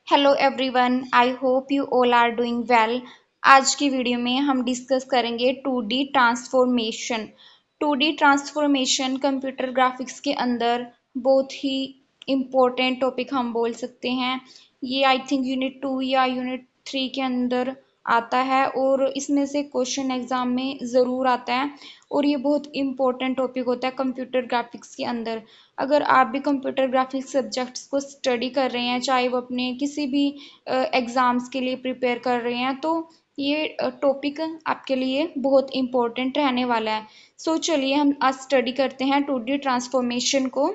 Hello everyone, I hope you all are doing well. आज की video में हम डिस्कस करेंगे 2D transformation. 2D transformation computer graphics के अंदर बहुत ही इम्पोर्टेंट टॉपिक हम बोल सकते हैं। ये आई थिंक यूनिट 2 या यूनिट 3 के अंदर आता है और इसमें से क्वेश्चन एग्जाम में ज़रूर आता है और ये बहुत इम्पोर्टेंट टॉपिक होता है कंप्यूटर ग्राफिक्स के अंदर। अगर आप भी कंप्यूटर ग्राफिक्स सब्जेक्ट्स को स्टडी कर रहे हैं, चाहे वो अपने किसी भी एग्ज़ाम्स के लिए प्रिपेयर कर रहे हैं, तो ये टॉपिक आपके लिए बहुत इम्पोर्टेंट रहने वाला है। सो चलिए हम आज स्टडी करते हैं 2D ट्रांसफॉर्मेशन को।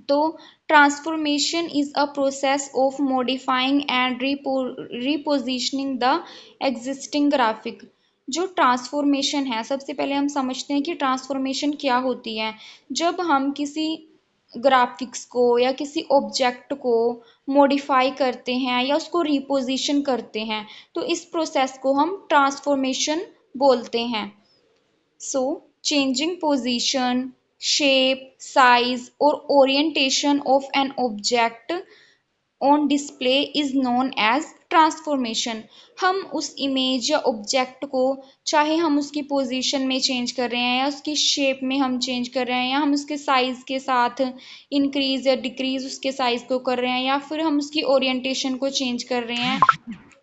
तो transformation is a process of modifying and रिपोजिशनिंग the existing graphic. जो ट्रांसफॉर्मेशन है, सबसे पहले हम समझते हैं कि ट्रांसफॉर्मेशन क्या होती है। जब हम किसी ग्राफिक्स को या किसी ऑब्जेक्ट को मॉडिफाई करते हैं या उसको रिपोजिशन करते हैं, तो इस प्रोसेस को हम ट्रांसफॉर्मेशन बोलते हैं। So, changing position, shape, size or orientation of an object on display is known as transformation. हम उस इमेज या ऑब्जेक्ट को, चाहे हम उसकी पोजीशन में चेंज कर रहे हैं या उसकी शेप में हम चेंज कर रहे हैं या हम उसके साइज के साथ इंक्रीज या डिक्रीज उसके साइज को कर रहे हैं या फिर हम उसकी ओरिएंटेशन को चेंज कर रहे हैं,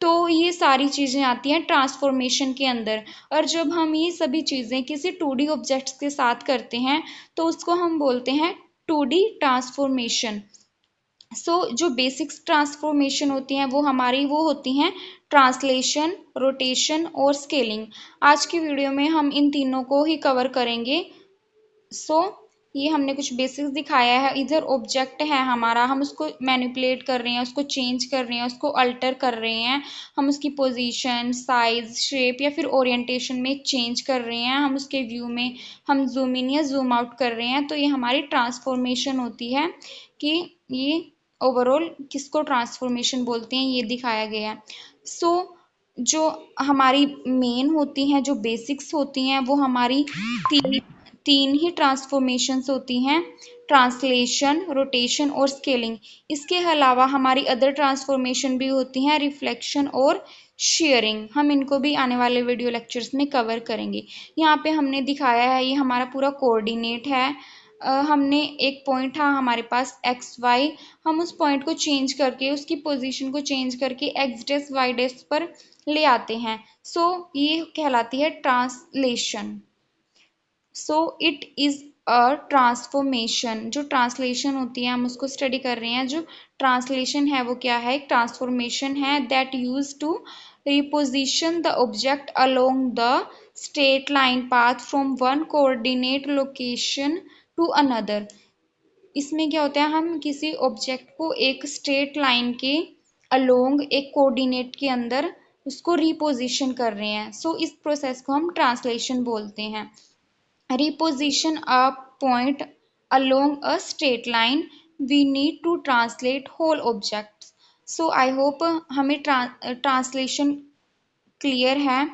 तो ये सारी चीज़ें आती हैं ट्रांसफॉर्मेशन के अंदर। और जब हम ये सभी चीज़ें किसी 2D ऑब्जेक्ट्स के साथ करते हैं, तो उसको हम बोलते हैं 2D ट्रांसफॉर्मेशन। जो बेसिक्स ट्रांसफॉर्मेशन होती हैं वो होती हैं ट्रांसलेशन, रोटेशन और स्केलिंग। आज की वीडियो में हम इन तीनों को ही कवर करेंगे। सो ये हमने कुछ बेसिक्स दिखाया है। इधर ऑब्जेक्ट है हमारा, हम उसको मैनिपुलेट कर रहे हैं, उसको चेंज कर रहे हैं, उसको अल्टर कर रहे हैं। हम उसकी पोजीशन, साइज, शेप या फिर ओरिएंटेशन में चेंज कर रहे हैं। हम उसके व्यू में हम जूम इन या जूम आउट कर रहे हैं। तो ये हमारी ट्रांसफॉर्मेशन होती है कि ये ओवरऑल किसको ट्रांसफॉर्मेशन बोलते हैं, ये दिखाया गया है। जो हमारी मेन होती हैं, जो बेसिक्स होती हैं, वो हमारी तीन ही ट्रांसफॉर्मेशंस होती हैं: ट्रांसलेशन, रोटेशन और स्केलिंग। इसके अलावा हमारी अदर ट्रांसफॉर्मेशन भी होती हैं, रिफ्लेक्शन और शेयरिंग। हम इनको भी आने वाले वीडियो लेक्चर्स में कवर करेंगे। यहाँ पे हमने दिखाया है, ये हमारा पूरा कोऑर्डिनेट है। हमने एक पॉइंट था हमारे पास एक्स वाई, हम उस पॉइंट को चेंज करके, उसकी पोजीशन को चेंज करके एक्स डेस वाई डेस पर ले आते हैं। ये कहलाती है translation. It is a transformation. जो ट्रांसलेशन होती है हम उसको स्टडी कर रहे हैं। जो ट्रांसलेशन है वो क्या है? एक ट्रांसफॉर्मेशन है that use to reposition the object along the straight line path from one coordinate location to another. इसमें क्या होता है, हम किसी ऑब्जेक्ट को एक स्ट्रेट लाइन के अलोंग एक कोऑर्डिनेट के अंदर उसको रिपोजिशन कर रहे हैं। इस प्रोसेस को हम ट्रांसलेशन बोलते हैं। Reposition a point along a straight line, we need to translate whole objects. I hope हमें ट्रांसलेशन क्लियर है।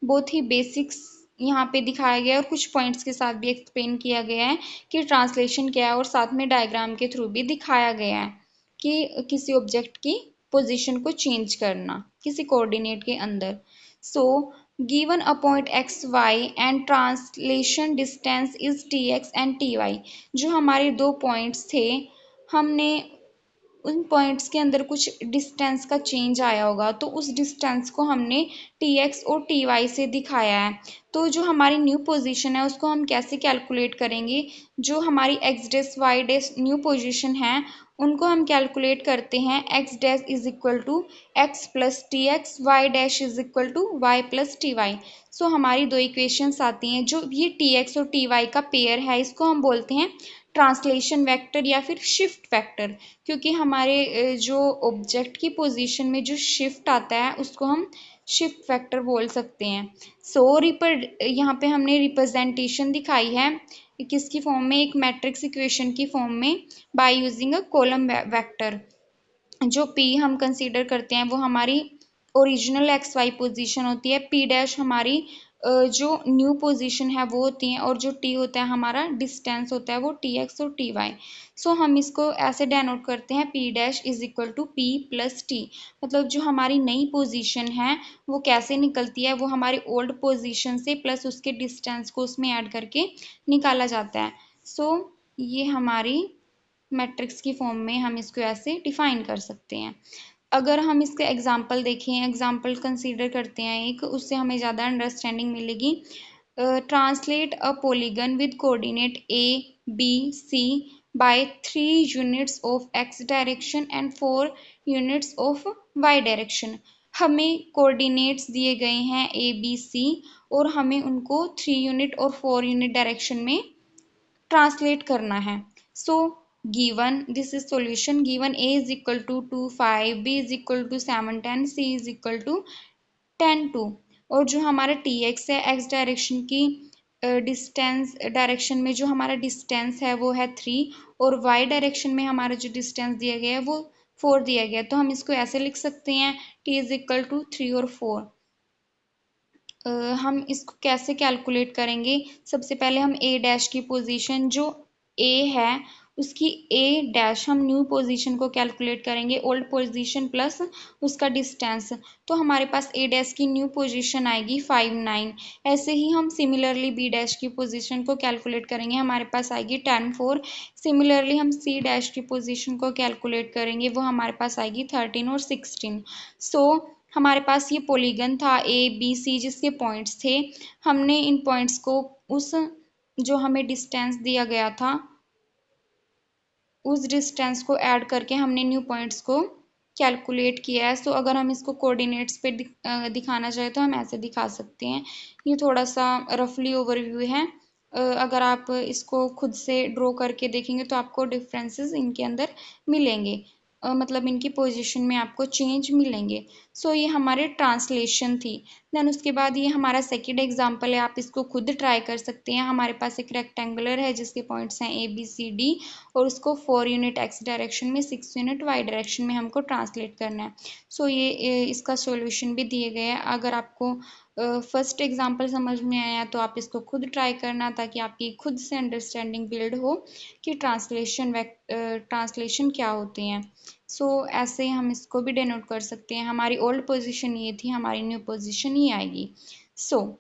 बहुत ही बेसिक्स यहाँ पे दिखाया गया है और कुछ पॉइंट्स के साथ भी एक्सप्लेन किया गया है कि ट्रांसलेशन क्या है, और साथ में डायग्राम के थ्रू भी दिखाया गया है कि किसी ऑब्जेक्ट की पोजीशन को चेंज करना किसी कोऑर्डिनेट के अंदर। Given a point x, y and translation distance is tx and ty। जो हमारे दो पॉइंट्स थे, हमने उन पॉइंट्स के अंदर कुछ डिस्टेंस का चेंज आया होगा, तो उस डिस्टेंस को हमने tx और ty से दिखाया है। तो जो हमारी न्यू पोजीशन है उसको हम कैसे कैलकुलेट करेंगे? जो हमारी x dash y dash new position है उनको हम कैलकुलेट करते हैं x dash is equal to x plus t x, y dash is equal to y plus t y. हमारी दो इक्वेशंस आती हैं। जो ये टी एक्स और टी वाई का पेयर है, इसको हम बोलते हैं ट्रांसलेशन वेक्टर या फिर शिफ्ट वेक्टर, क्योंकि हमारे जो ऑब्जेक्ट की पोजीशन में जो शिफ्ट आता है उसको हम शिफ्ट वेक्टर बोल सकते हैं। यहाँ पे हमने रिप्रेजेंटेशन दिखाई है किसकी फॉर्म में? एक मैट्रिक्स इक्वेशन की फॉर्म में, by using a column vector. जो P हम कंसीडर करते हैं वो हमारी ओरिजिनल एक्स वाई पोजीशन होती है। P डैश हमारी जो न्यू पोजीशन है वो होती है, और जो टी होता है हमारा डिस्टेंस होता है वो टी एक्स और टी वाई। सो हम इसको ऐसे डेनोट करते हैं p dash is equal to p plus t. मतलब जो हमारी नई पोजीशन है वो कैसे निकलती है, वो हमारी ओल्ड पोजीशन से प्लस उसके डिस्टेंस को उसमें ऐड करके निकाला जाता है। सो ये हमारी मैट्रिक्स की फॉर्म में हम इसको ऐसे डिफाइन कर सकते हैं। अगर हम इसके एग्जाम्पल देखें, एग्जाम्पल कंसीडर करते हैं एक, उससे हमें ज़्यादा अंडरस्टैंडिंग मिलेगी। Translate a polygon with coordinate A B C by 3 units of x direction and 4 units of y direction. हमें कोऑर्डिनेट्स दिए गए हैं ए बी सी, और हमें उनको 3 यूनिट और 4 यूनिट डायरेक्शन में ट्रांसलेट करना है। So given this is solution, given a is equal to 2 5, b is equal to 7 10, c is equal to 10 2। और जो हमारा टी एक्स है एक्स डायरेक्शन की डिस्टेंस डायरेक्शन में जो हमारा डिस्टेंस है वो है 3, और वाई डायरेक्शन में हमारा जो डिस्टेंस दिया गया है वो 4 दिया गया है। तो हम इसको ऐसे लिख सकते हैं t इज इक्वल टू 3 और 4। हम इसको कैसे कैलकुलेट करेंगे, सबसे पहले हम ए डैश की पोजीशन जो ए है उसकी ए डैश हम न्यू पोजीशन को कैलकुलेट करेंगे, ओल्ड पोजीशन प्लस उसका डिस्टेंस। तो हमारे पास ए डैश की न्यू पोजीशन आएगी 5 9। ऐसे ही हम सिमिलरली बी डैश की पोजीशन को कैलकुलेट करेंगे, हमारे पास आएगी 10 4। सिमिलरली हम सी डैश की पोजीशन को कैलकुलेट करेंगे, वो हमारे पास आएगी 13 और 16। सो हमारे पास ये पॉलीगन था ए बी सी जिसके पॉइंट्स थे, हमने इन पॉइंट्स को उस जो हमें डिस्टेंस दिया गया था उस डिस्टेंस को ऐड करके हमने न्यू पॉइंट्स को कैलकुलेट किया है। सो अगर हम इसको कोऑर्डिनेट्स पे दिखाना चाहे तो हम ऐसे दिखा सकते हैं। ये थोड़ा सा रफली ओवरव्यू है। अगर आप इसको खुद से ड्रॉ करके देखेंगे तो आपको डिफरेंसेस इनके अंदर मिलेंगे, मतलब इनकी पोजीशन में आपको चेंज मिलेंगे। सो ये हमारे ट्रांसलेशन थी। देन उसके बाद ये हमारा सेकंड एग्जांपल है, आप इसको खुद ट्राई कर सकते हैं। हमारे पास एक रेक्टेंगुलर है जिसके पॉइंट्स हैं ए बी सी डी, और उसको 4 यूनिट एक्स डायरेक्शन में 6 यूनिट वाई डायरेक्शन में हमको ट्रांसलेट करना है। सो ये इसका सॉल्यूशन भी दिए गए हैं। अगर आपको फर्स्ट एग्जांपल समझ में आया तो आप इसको खुद ट्राई करना, ताकि आपकी खुद से अंडरस्टैंडिंग बिल्ड हो कि ट्रांसलेशन क्या होते हैं। सो ऐसे हम इसको भी डिनोट कर सकते हैं। हमारी ओल्ड पोजीशन ये थी, हमारी न्यू पोजीशन ये आएगी। सो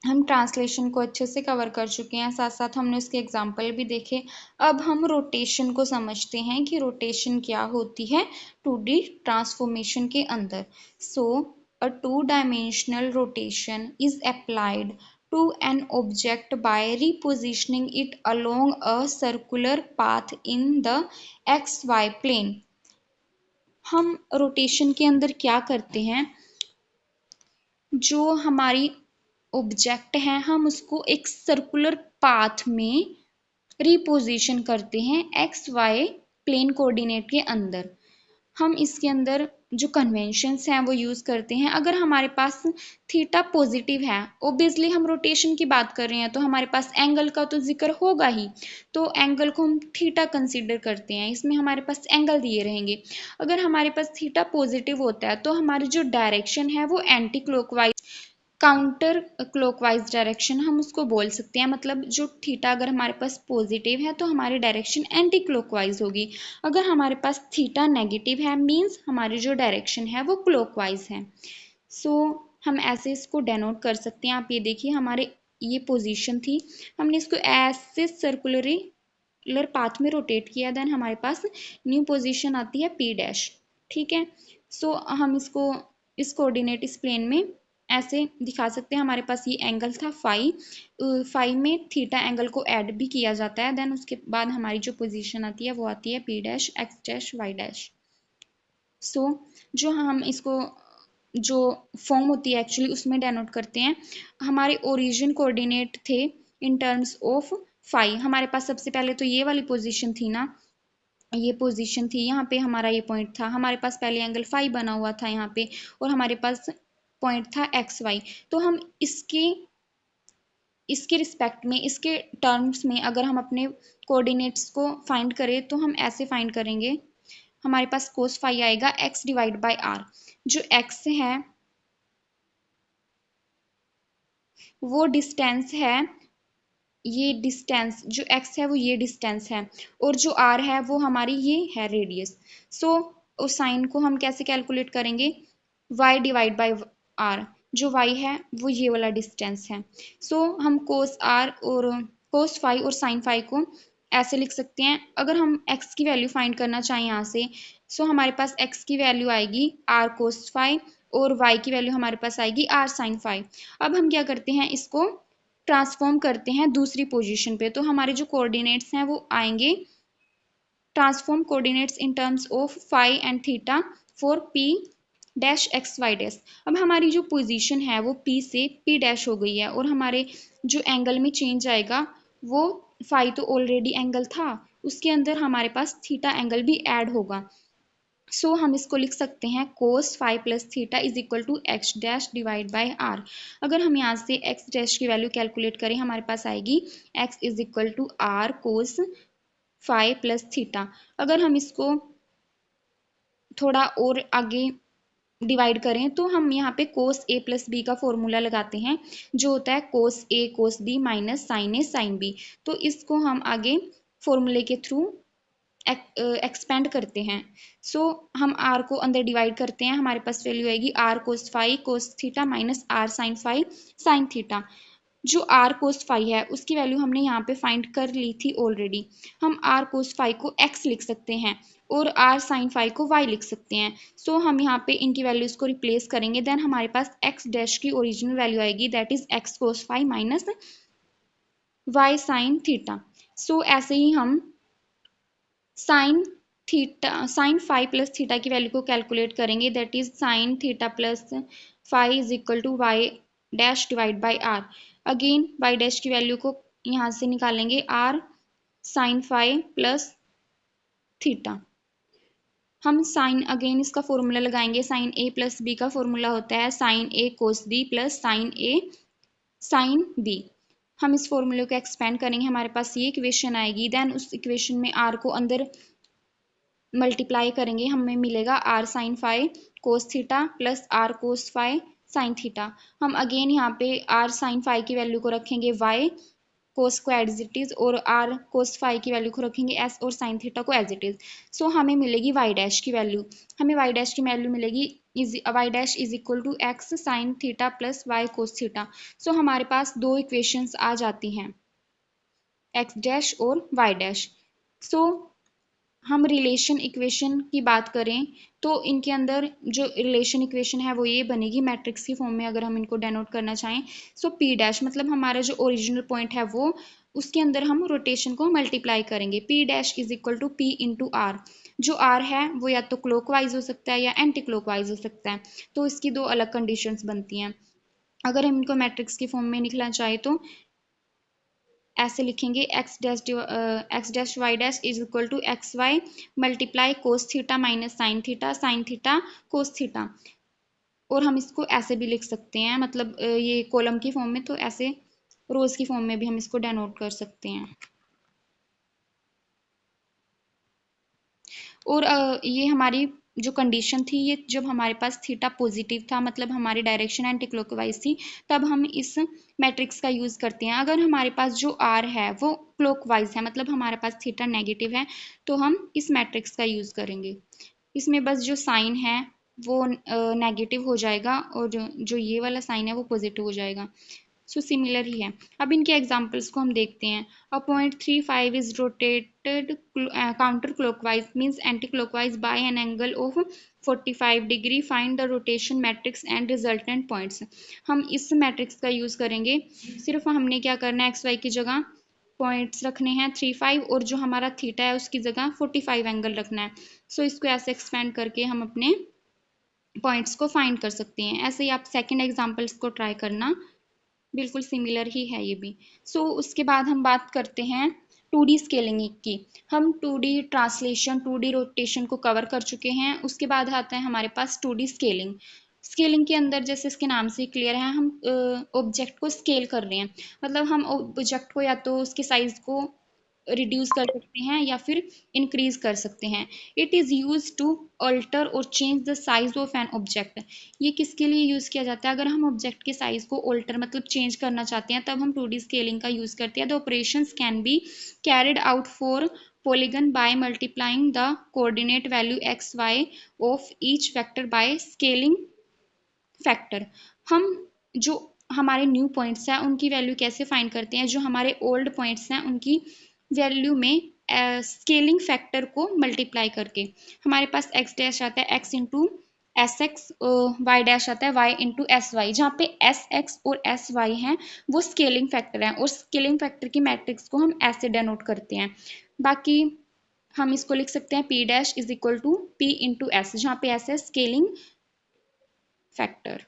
हम ट्रांसलेशन को अच्छे से कवर कर चुके हैं, साथ साथ हमने उसके एग्जाम्पल भी देखे। अब हम रोटेशन को समझते हैं कि रोटेशन क्या होती है 2D ट्रांसफॉर्मेशन के अंदर। So a 2 dimensional rotation is applied to an object by repositioning it along a circular path in the XY plane. हम रोटेशन के अंदर क्या करते हैं, जो हमारी ऑब्जेक्ट है हम उसको एक सर्कुलर पाथ में रिपोजिशन करते हैं एक्स वाई प्लेन कोऑर्डिनेट के अंदर। हम इसके अंदर जो कन्वेंशंस हैं वो यूज़ करते हैं। अगर हमारे पास थीटा पॉजिटिव है, ओबियसली हम रोटेशन की बात कर रहे हैं तो हमारे पास एंगल का तो जिक्र होगा ही, तो एंगल को हम थीटा कंसीडर करते हैं, इसमें हमारे पास एंगल दिए रहेंगे। अगर हमारे पास थीटा पॉजिटिव होता है तो हमारी जो डायरेक्शन है वो anti clockwise counter clockwise direction हम उसको बोल सकते हैं। मतलब जो थीटा अगर हमारे पास पॉजिटिव है तो हमारी डायरेक्शन एंटी क्लॉकवाइज होगी। अगर हमारे पास थीटा नेगेटिव है मींस हमारी जो डायरेक्शन है वो क्लॉकवाइज है। सो हम ऐसे इसको डेनोट कर सकते हैं। आप ये देखिए हमारे ये पोजीशन थी, हमने इसको ऐसे सर्कुलर पाथ में रोटेट किया, देन हमारे पास न्यू पोजीशन आती है पी डैश। ठीक है। सो हम इसको इस कोऑर्डिनेट इस प्लेन में ऐसे दिखा सकते हैं। हमारे पास ये एंगल था फाई में थीटा एंगल को ऐड भी किया जाता है। देन उसके बाद हमारी जो पोजीशन आती है वो आती है P dash X dash Y dash. So जो हम इसको जो फॉर्म होती है एक्चुअली उसमें डेनोट करते हैं। हमारे ओरिजिन कोऑर्डिनेट थे इन टर्म्स ऑफ फाई। हमारे पास सबसे पहले तो ये वाली पोजीशन थी ना, ये पोजीशन थी, यहाँ पे हमारा ये पॉइंट था, हमारे पास पहले एंगल फाई बना हुआ था यहाँ पे, और हमारे पास पॉइंट था एक्स वाई। तो हम इसके रिस्पेक्ट में इसके टर्म्स में अगर हम अपने कोऑर्डिनेट्स को फाइंड करें तो हम ऐसे फाइंड करेंगे। हमारे पास कोस फाई आएगा एक्स डिवाइड बाई आर। जो एक्स है वो डिस्टेंस है, ये डिस्टेंस जो x है वो ये डिस्टेंस है, और जो r है वो हमारी ये है रेडियस। सो उस साइन को हम कैसे कैलकुलेट करेंगे, y डिवाइड बाई r, जो y है वो ये वाला डिस्टेंस है। सो हम कोस r और कोस फाई और साइन फाई को ऐसे लिख सकते हैं। अगर हम x की वैल्यू फाइंड करना चाहें यहाँ से, सो हमारे पास x की वैल्यू आएगी r कोस फाई और y की वैल्यू हमारे पास आएगी r साइन फाई। अब हम क्या करते हैं, इसको ट्रांसफॉर्म करते हैं दूसरी पोजीशन पे, तो हमारे जो कोऑर्डिनेट्स हैं वो आएंगे, transform coordinates in terms of phi and theta for p dash x y dash. अब हमारी जो पोजीशन है वो p से p डैश हो गई है, और हमारे जो एंगल में चेंज आएगा वो फाई तो ऑलरेडी एंगल था, उसके अंदर हमारे पास थीटा एंगल भी ऐड होगा। सो हम इसको लिख सकते हैं cos phi plus theta is equal to x dash divide by r. अगर हम यहाँ से एक्स डैश की वैल्यू कैलकुलेट करें, हमारे पास आएगी x is equal to r cos phi plus theta. अगर हम इसको थोड़ा और आगे डिवाइड करें तो हम यहाँ पे कोस ए प्लस बी का फॉर्मूला लगाते हैं, जो होता है कोस ए कोस बी माइनस साइन ए साइन बी। तो इसको हम आगे फॉर्मूले के थ्रू एक्सपेंड करते हैं। सो हम आर को अंदर डिवाइड करते हैं, हमारे पास वैल्यू आएगी r cos phi cos theta minus r sine phi sine theta. जो आर कोस फाई है उसकी वैल्यू हमने यहाँ पे फाइंड कर ली थी ऑलरेडी। हम आर कोस फाई को एक्स लिख सकते हैं और आर साइन फाई को वाई लिख सकते हैं। सो हम यहाँ पे इनकी वैल्यूज को रिप्लेस करेंगे, देन हमारे पास एक्स डैश की ओरिजिनल वैल्यू आएगी, that is X cos phi minus Y sine theta. So ऐसे ही हम sine theta sine phi plus theta की वैल्यू को कैलकुलेट करेंगे, that is sine theta plus phi is equal to Y dash divide by R. Again Y dash की value को यहाँ से निकालेंगे, R sine phi plus theta. हम sine again इसका फॉर्मूला लगाएंगे, साइन ए प्लस बी का फॉर्मूला होता है साइन ए कोस बी प्लस साइन ए साइन बी। हम इस फॉर्मूले को एक्सपेंड करेंगे, हमारे पास ये इक्वेशन आएगी, देन उस इक्वेशन में आर को अंदर मल्टीप्लाई करेंगे, हमें मिलेगा r sine phi cos theta plus r cos phi sine theta. हम अगेन यहाँ पे आर साइन फाई की वैल्यू को रखेंगे वाई कोस को एज इट इज, और आर कोस फाई की वैल्यू को रखेंगे एस, और साइन थीटा को एज इट इज। सो हमें मिलेगी वाई डैश की वैल्यू, हमें वाई डैश की वैल्यू मिलेगी y dash is equal to x sine theta plus Y cos theta. So हमारे पास दो इक्वेशंस आ जाती हैं, एक्स डैश और वाई डैश। सो हम रिलेशन इक्वेशन की बात करें तो इनके अंदर जो रिलेशन इक्वेशन है वो ये बनेगी मैट्रिक्स की फॉर्म में, अगर हम इनको डेनोट करना चाहें। सो पी डैश मतलब हमारा जो ओरिजिनल पॉइंट है वो, उसके अंदर हम रोटेशन को मल्टीप्लाई करेंगे, p dash is equal to p into r. जो आर है वो या तो क्लॉकवाइज हो सकता है या एंटी क्लॉकवाइज हो सकता है, तो इसकी दो अलग कंडीशंस बनती हैं। अगर हम इनको मैट्रिक्स की फॉर्म में निकलना चाहे तो ऐसे लिखेंगे, x dash Y dash is equal to x y multiply cos theta minus sine theta cos theta. और हम इसको ऐसे भी लिख सकते हैं, मतलब ये कॉलम की फॉर्म में, तो ऐसे रोज की फॉर्म में भी हम इसको डेनोट कर सकते हैं। और ये हमारी जो कंडीशन थी, ये जब हमारे पास थीटा पॉजिटिव था, मतलब हमारी डायरेक्शन एंटी क्लॉकवाइज थी, तब हम इस मैट्रिक्स का यूज़ करते हैं। अगर हमारे पास जो आर है वो क्लॉकवाइज है, मतलब हमारे पास थीटा नेगेटिव है, तो हम इस मैट्रिक्स का यूज़ करेंगे। इसमें बस जो साइन है वो नेगेटिव हो जाएगा, और जो ये वाला साइन है वो पॉजिटिव हो जाएगा। सो सिमिलर ही है। अब इनके एग्जांपल्स को हम देखते हैं। A point 35 is rotated counter clockwise means anti clockwise by an angle of 45 degree, find the rotation matrix and resultant points. हम इस मैट्रिक्स का यूज करेंगे, सिर्फ हमने क्या करना है, एक्स वाई की जगह पॉइंट्स रखने हैं 35, और जो हमारा थीटा है उसकी जगह 45 एंगल रखना है। सो इसको ऐसे एक्सपेंड करके हम अपने पॉइंट्स को फाइंड कर सकते हैं। ऐसे ही आप सेकेंड एग्जाम्पल्स को ट्राई करना, बिल्कुल सिमिलर ही है ये भी। उसके बाद हम बात करते हैं 2D स्केलिंग की। हम 2D ट्रांसलेशन 2D रोटेशन को कवर कर चुके हैं। उसके बाद आता है हमारे पास 2D स्केलिंग। स्केलिंग के अंदर जैसे इसके नाम से क्लियर है, हम ऑब्जेक्ट को स्केल कर रहे हैं, मतलब हम ऑब्जेक्ट को या तो उसके साइज को रिड्यूस कर सकते हैं या फिर इंक्रीज कर सकते हैं। It is use to alter और change the size of an object. ये किसके लिए यूज़ किया जाता है? अगर हम ऑब्जेक्ट के साइज को अल्टर मतलब चेंज करना चाहते हैं, तब हम 2D स्केलिंग का यूज़ करते हैं। The operations can be carried out for polygon by multiplying the coordinate value x y of each vector by scaling factor। हम जो हमारे न्यू पॉइंट्स हैं उनकी वैल्यू कैसे फाइंड करते हैं? जो हमारे ओल्ड पॉइंट्स हैं उनकी वैल्यू में स्केलिंग फैक्टर को मल्टीप्लाई करके हमारे पास एक्स डैश आता है x into s x, y dash आता है वाई इंटू एस वाई, जहाँ पे एस एक्स और एस वाई हैं वो स्केलिंग फैक्टर हैं, और स्केलिंग फैक्टर की मैट्रिक्स को हम ऐसे डेनोट करते हैं। बाकी हम इसको लिख सकते हैं p dash is equal to p into s, जहाँ पे एस है स्केलिंग फैक्टर।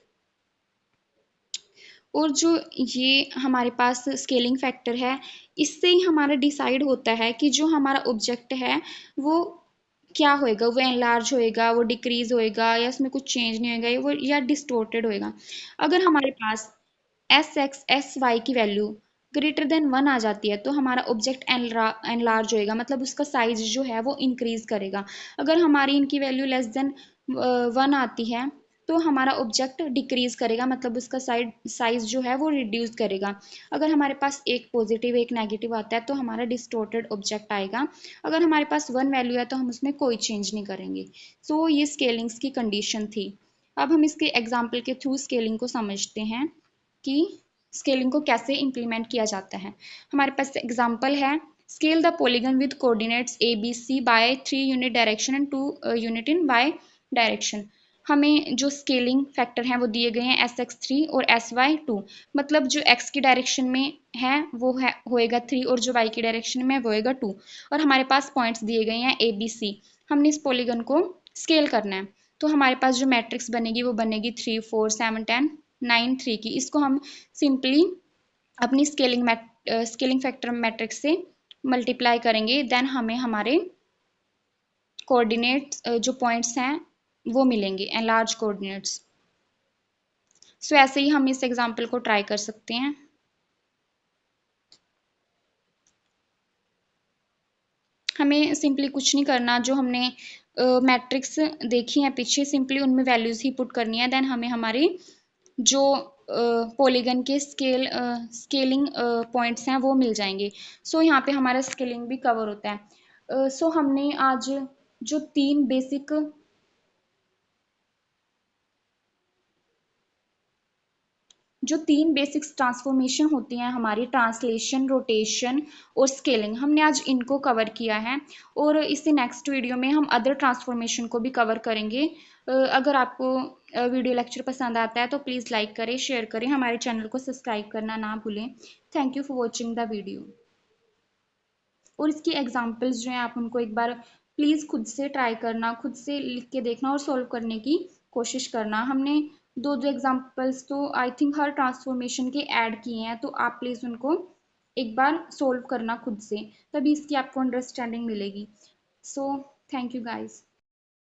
और जो ये हमारे पास स्केलिंग फैक्टर है, इससे ही हमारा डिसाइड होता है कि जो हमारा ऑब्जेक्ट है वो क्या होएगा, वो एनलार्ज होएगा, वो डिक्रीज होएगा, या उसमें कुछ चेंज नहीं होएगा, वो या डिस्टोर्टेड होएगा। अगर हमारे पास एस एक्स एस वाई की वैल्यू ग्रेटर देन 1 आ जाती है तो हमारा ऑब्जेक्ट एनलार्ज होएगा, मतलब उसका साइज जो है वो इंक्रीज करेगा। अगर हमारी इनकी वैल्यू लेस देन 1 आती है तो हमारा ऑब्जेक्ट डिक्रीज करेगा, मतलब उसका साइज जो है वो रिड्यूस करेगा। अगर हमारे पास एक पॉजिटिव एक नेगेटिव आता है तो हमारा डिस्टोर्टेड ऑब्जेक्ट आएगा। अगर हमारे पास 1 वैल्यू है तो हम उसमें कोई चेंज नहीं करेंगे। सो ये स्केलिंग्स की कंडीशन थी। अब हम इसके एग्जाम्पल के थ्रू स्केलिंग को समझते हैं कि स्केलिंग को कैसे इम्प्लीमेंट किया जाता है। हमारे पास एग्जाम्पल है, scale the polygon with coordinates A B C by 3 unit direction and 2 unit in y direction. हमें जो स्केलिंग फैक्टर हैं वो दिए गए हैं एस एक्स थ्री और एस वाई टू, मतलब जो एक्स की डायरेक्शन में है वो है होएगा 3 और जो वाई की डायरेक्शन में वो होएगा 2। और हमारे पास पॉइंट्स दिए गए हैं ए बी सी। हमने इस पॉलीगन को स्केल करना है, तो हमारे पास जो मैट्रिक्स बनेगी वो बनेगी 3 4 7 10 9 3 की। इसको हम सिंपली अपनी स्केलिंग फैक्टर मैट्रिक्स से मल्टीप्लाई करेंगे, देन हमें हमारे कोऑर्डिनेट्स जो पॉइंट्स हैं वो मिलेंगे, एनलार्ज कोऑर्डिनेट्स। सो ऐसे ही हम इस एग्जांपल को ट्राई कर सकते हैं। हमें सिंपली कुछ नहीं करना, जो हमने मैट्रिक्स देखी हैं पीछे सिंपली उनमें वैल्यूज ही पुट करनी है, देन हमें हमारी जो पॉलीगन के स्केलिंग पॉइंट्स हैं वो मिल जाएंगे। सो यहाँ पे हमारा स्केलिंग भी कवर होता है। सो हमने आज जो तीन बेसिक जो तीन बेसिक्स ट्रांसफॉर्मेशन होती हैं हमारी, ट्रांसलेशन रोटेशन और स्केलिंग, हमने आज इनको कवर किया है। और इससे नेक्स्ट वीडियो में हम अदर ट्रांसफॉर्मेशन को भी कवर करेंगे। अगर आपको वीडियो लेक्चर पसंद आता है तो प्लीज़ लाइक करें, शेयर करें, हमारे चैनल को सब्सक्राइब करना ना भूलें। Thank you for watching the video. और इसकी एग्जाम्पल्स जो हैं आप उनको एक बार प्लीज़ खुद से ट्राई करना, खुद से लिख के देखना और सॉल्व करने की कोशिश करना। हमने दो दो एग्जाम्पल्स तो आई थिंक हर ट्रांसफॉर्मेशन के ऐड किए हैं, तो आप प्लीज़ उनको एक बार सोल्व करना खुद से, तभी इसकी आपको अंडरस्टैंडिंग मिलेगी। So thank you guys.